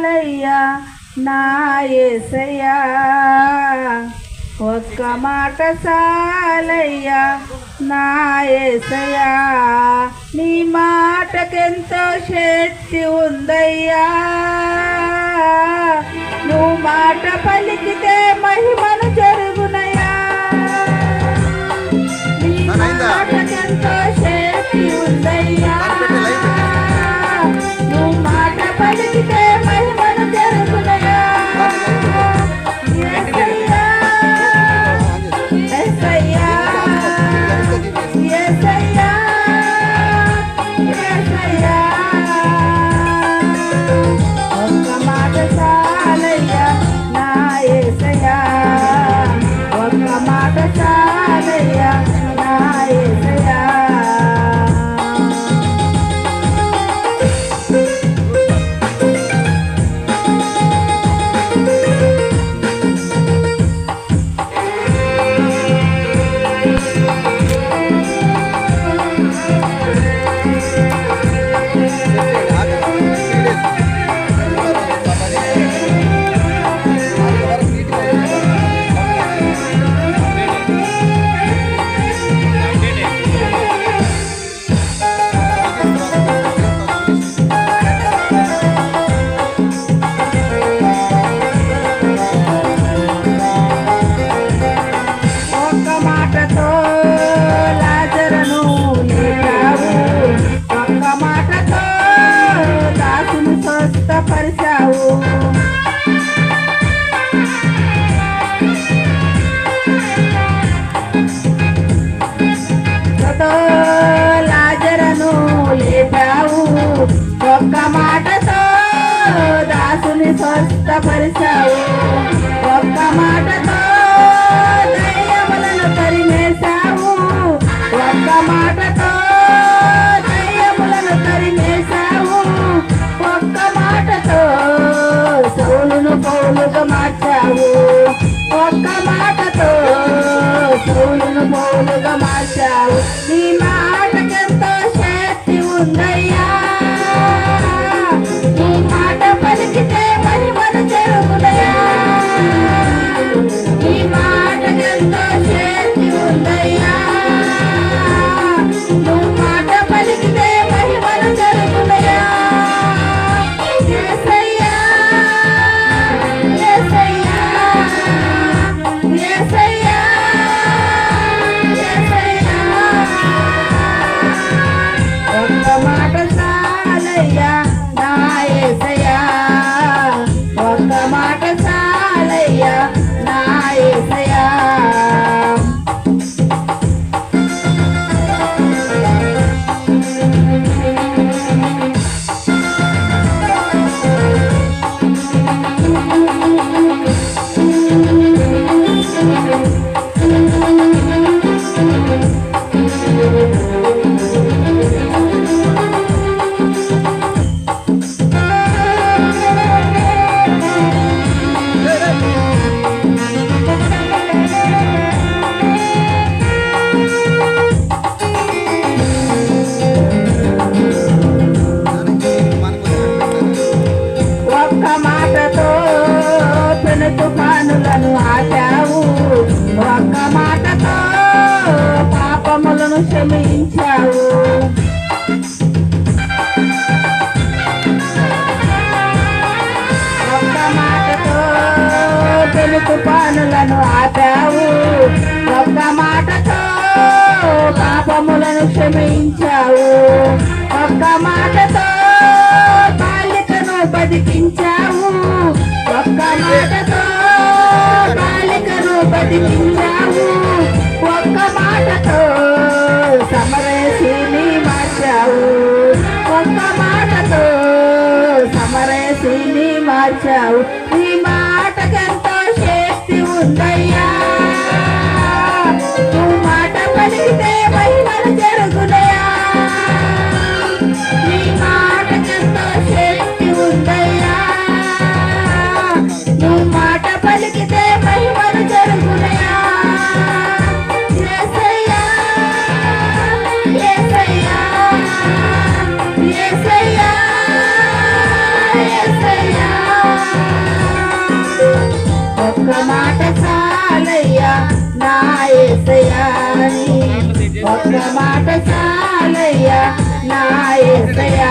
చాలయ్యా నా యేసయ్యా, ఒక్క మాట చాలయ్యా నా యేసయ్యా, నీ మాటకెంతో శక్తి ఉందయ్యా, నువ్వు మాట పలికితే మహిమను జరుగునయ్యా, నీ మాటకెంతో శక్తి ఉందయ్యా, నువ్వు మాట పలికితే మహిమను జరుగునయ్యా. లాజరును లేపావు, ఒక్క మాటతో దాసుని స్వస్థపరిచావు, ఒక్క మాటతో దయ్యములను తరిమేశావు, ఒక్క మాటతో దయ్యములను తరిమేశావు, ఒక్క మాటతో సౌలును పౌలుగా మార్చావు, ఒక్క మాటతో సౌలును పౌలుగా మార్చావు, నీ మాటకెంతో శక్తి ఉందయ్యా, నీ మాట పలికితే మహిమను జరుగునయ్యా, నీ మాటకెంతో శక్తి ఉందయ్యా, నువ్వు మాట పలికితే మహిమను జరుగునయ్యా. యేసయ్యా యేసయ్యా యేసయ్యా యేసయ్యా, ఒక్క మాట చాలయ్యా నా యేసయ్యా, ఒక్క మాట చాలయ్యా నా యేసయ్యా. ఒక్క మాటతో పెను తుఫానులను ఆపావు, ఒక్క మాటతో పాపములను క్షమించావు, ఒక్క మాటతో పెను తుఫానులను ఆపావు, ఒక్క మాటతో పాపములను క్షమించావు, ఒక్క మాటతో బాలికను బతికించావు, ఒక్క మాటతో బాలికను బతికించావు, ఒక్క మాటతో సమరసిని మార్చావు, ఒక్క మాటతో సమరసిని మార్చావు, నీ మాటకెంతో శక్తి ఉందయ్యా, నువ్వు మాట పలికితే మహిమను జరుగునయ్యా, నీ మాటకెంతో శక్తి ఉందయ్యా, నువ్వు మాట పలికితే మహిమను జరుగునయ్యా. యేసయ్యా యేసయ్యా యేసయ్యా యేసయ్యా, యేసయ్యా నీ ఒక్క మాట చాలయ్యా నా యేసయ్యా